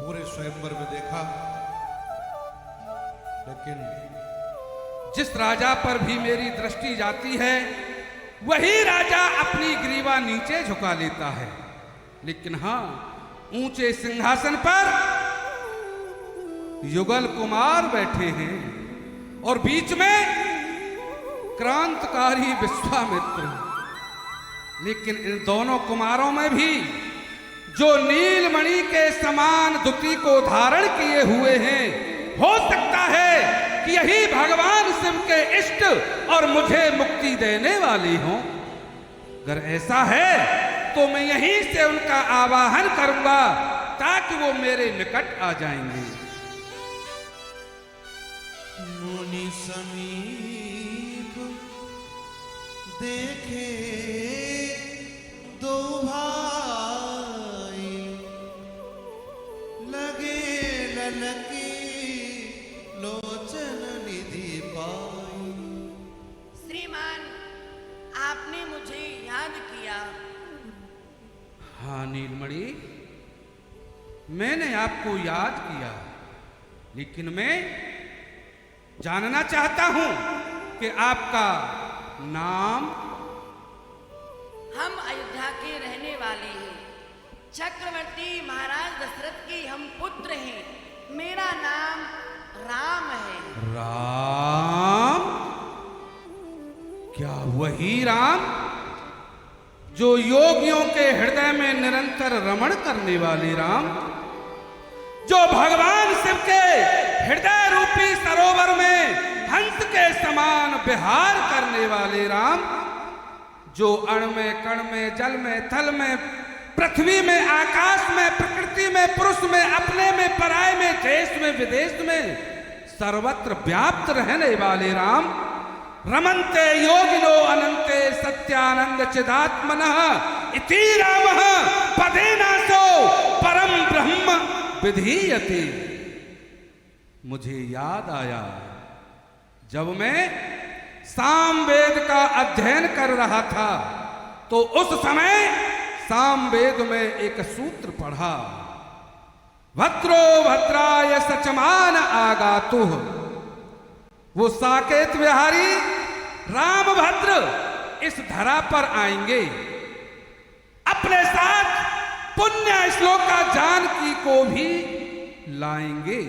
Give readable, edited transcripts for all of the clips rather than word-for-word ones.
पूरे स्वयंवर में देखा, लेकिन जिस राजा पर भी मेरी दृष्टि जाती है वही राजा अपनी ग्रीवा नीचे झुका लेता है। लेकिन हां, ऊंचे सिंहासन पर युगल कुमार बैठे हैं और बीच में क्रांतिकारी विश्वामित्र। लेकिन इन दोनों कुमारों में भी जो नीलमणि के समान दुति को धारण किए हुए हैं, हो सकता है कि यही भगवान शिव के इष्ट और मुझे मुक्ति देने वाली हों। अगर ऐसा है तो मैं यहीं से उनका आवाहन करूंगा ताकि वो मेरे निकट आ जाएंगे। मुनि समीप देखे दो भाई, लगे ललकी लोचन निधि पाई। श्रीमान, आपने मुझे याद किया। हाँ नीलमणि, मैंने आपको याद किया, लेकिन मैं जानना चाहता हूं कि आपका नाम। हम अयोध्या के रहने वाले हैं, चक्रवर्ती महाराज दशरथ के हम पुत्र हैं। मेरा नाम राम है। राम? क्या वही राम जो योगियों के हृदय में निरंतर रमण करने वाले राम, जो भगवान शिव के हृदय रूपी सरोवर में हंस के समान विहार करने वाले राम, जो अण में कण में जल में थल में पृथ्वी में आकाश में प्रकृति में पुरुष में अपने में पराय में देश में विदेश में सर्वत्र व्याप्त रहने वाले राम। रमन्ते योगिनो अनंते सत्यानंद चिदात्मनः इति रामः पदेनासो परम ब्रह्म विधीयते। मुझे याद आया, जब मैं सामवेद का अध्ययन कर रहा था तो उस समय सामवेद में एक सूत्र पढ़ा, भद्रो भद्राय सचमान आगातुः। वो साकेत विहारी रामभद्र इस धरा पर आएंगे, अपने साथ पुण्य श्लोका जानकी को भी लाएंगे।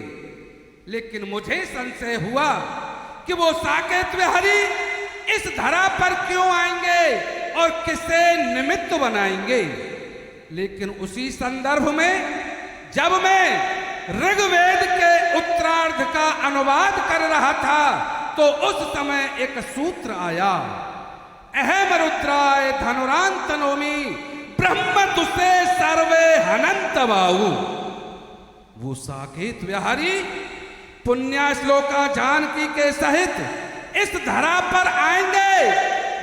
लेकिन मुझे संशय हुआ कि वो साकेत विहारी इस धरा पर क्यों आएंगे और किसे निमित्त बनाएंगे। लेकिन उसी संदर्भ में जब मैं ऋग्वेद के उत्तरार्ध का अनुवाद कर रहा था तो उस समय एक सूत्र आया, अहम रुद्राय धनुरांत नोमि ब्रह्म तुसे सर्वे हनंत बाहु। वो साकेत विहारी पुण्य श्लोका जानकी के सहित इस धरा पर आएंगे,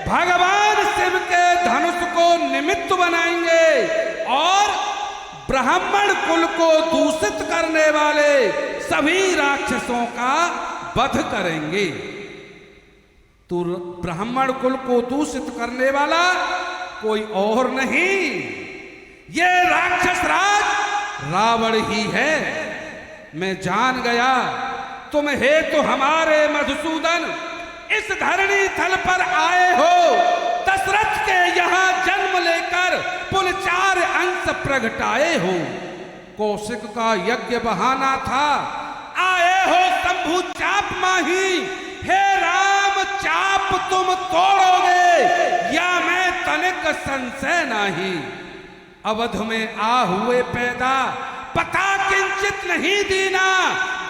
भगवान शिव के धनुष को निमित्त बनाएंगे और ब्राह्मण कुल को दूषित करने वाले सभी राक्षसों का वध करेंगे। तो ब्राह्मण कुल को दूषित करने वाला कोई और नहीं, ये राक्षस राज रावण ही है। मैं जान गया तुम हेतु हमारे मधुसूदन इस धरणी थल पर आए हो, दशरथ के यहाँ जन्म लेकर पुल 4 अंश प्रगटाए हो। कौशिक का यज्ञ बहाना था, आए हो शंभु चाप माही। हे राम, चाप तुम तोड़ोगे या मैं तनिक संशय नाही। अवध में आ हुए पैदा पता किंचित नहीं दीना,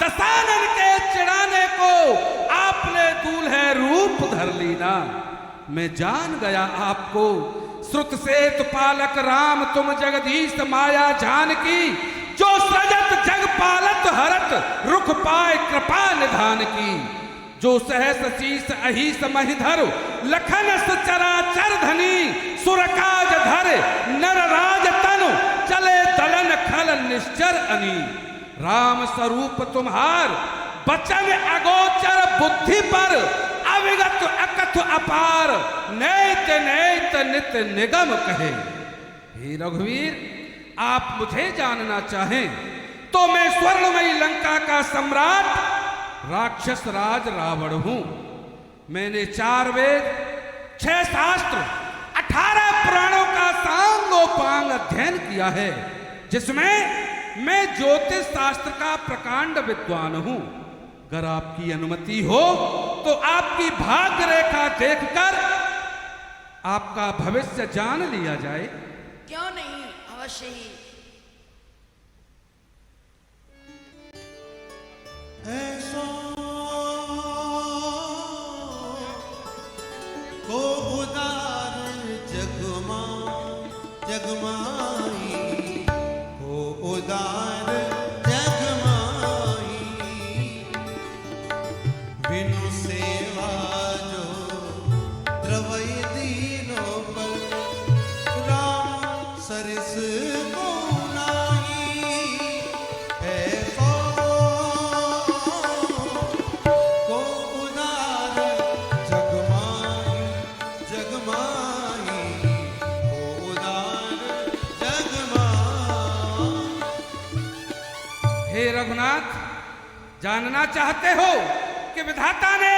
दशानन के चिढ़ाने को आपने दूल्हे रूप धर लीना। मैं जान गया आपको, श्रुत सेतु पालक राम तुम जगदीश माया जानकी, जो सजत जग पालत हरत रुख पाए कृपा निधान की, जो सहस शीस अहिस महिधर लखन चराचर धनी, सुरकाज धर नर राज तनु चले दलन खल निश्चर अनी। राम स्वरूप तुम्हार बचन अगोचर बुद्धि पर, अविगत अकथ अपार नैत नैत नित निगम कहे। हे रघुवीर, आप मुझे जानना चाहें तो मैं स्वर्णमयी लंका का सम्राट राक्षस राज रावण हूं। मैंने 4 वेद, 6 शास्त्र, 18 पुराणों का सांगोपांग अध्ययन किया है, जिसमें मैं ज्योतिष शास्त्र का प्रकांड विद्वान हूं। अगर आपकी अनुमति हो तो आपकी भाग्य रेखा देखकर आपका भविष्य जान लिया जाए। क्यों नहीं, अवश्य ही। ऐसा को उदार जगमाई को उदार जगमाई बिनु सेवा जो द्रवई दीनों पर राम सरस को नाही। ऐसा को उदार जगमाई जगमाई को उदार जगमाई। हे रघुनाथ, जानना चाहते हो कि विधाता ने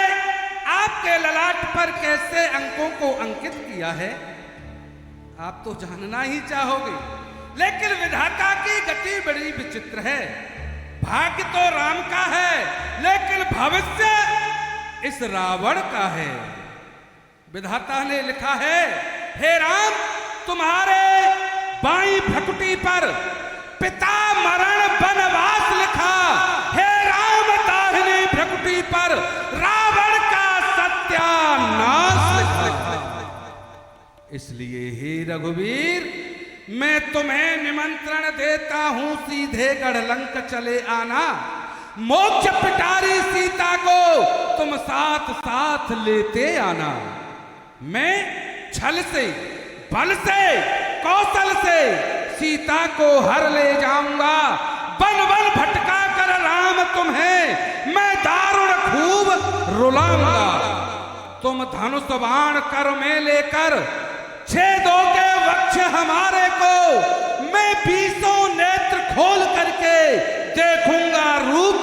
आपके ललाट पर कैसे अंकों को अंकित किया है? आप तो जानना ही चाहोगे, लेकिन विधाता की गति बड़ी विचित्र है। भाग्य तो राम का है, लेकिन भविष्य इस रावण का है। विधाता ने लिखा है, हे राम, तुम्हारे बाईं भ्रुकुटी पर पिता मरण वनवास लिखा। हे राम, दाहिनी भ्रुकुटी पर रावण का सत्यानाश लिखा। इसलिए हे रघुवीर, मैं तुम्हें निमंत्रण देता हूं, सीधे गढ़लंक चले आना। मोक्ष पिटारी सीता को तुम साथ साथ लेते आना। मैं छल से, बल से, कौशल से सीता को हर ले जाऊंगा। वन वन भटका कर राम तुम्हें मैं दारुण खूब रुलाऊंगा। तुम धनुष बाण कर में लेकर छेदोगे वक्ष हमारे को। मैं 20 नेत्र खोल करके देखूंगा रूप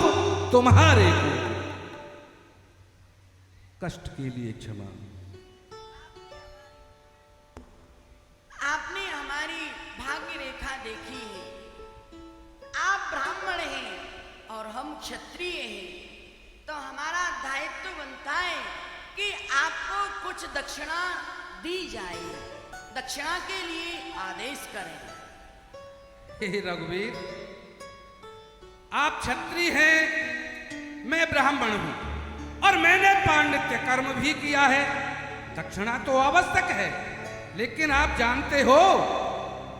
तुम्हारे को। कष्ट के लिए क्षमा। आपने हमारी भाग्य रेखा देखी है। आप ब्राह्मण हैं और हम क्षत्रिय हैं, तो हमारा दायित्व बनता है कि आपको कुछ दक्षिणा दी जाए। दक्षिणा के लिए आदेश करें। हे रघुवीर, आप क्षत्रिय हैं, मैं ब्राह्मण हूं, और मैंने पांडित्य कर्म भी किया है। दक्षिणा तो आवश्यक है, लेकिन आप जानते हो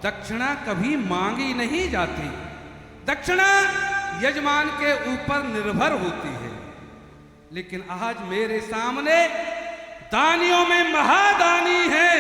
दक्षिणा कभी मांगी नहीं जाती। दक्षिणा यजमान के ऊपर निर्भर होती है। लेकिन आज मेरे सामने दानियों में महादानी है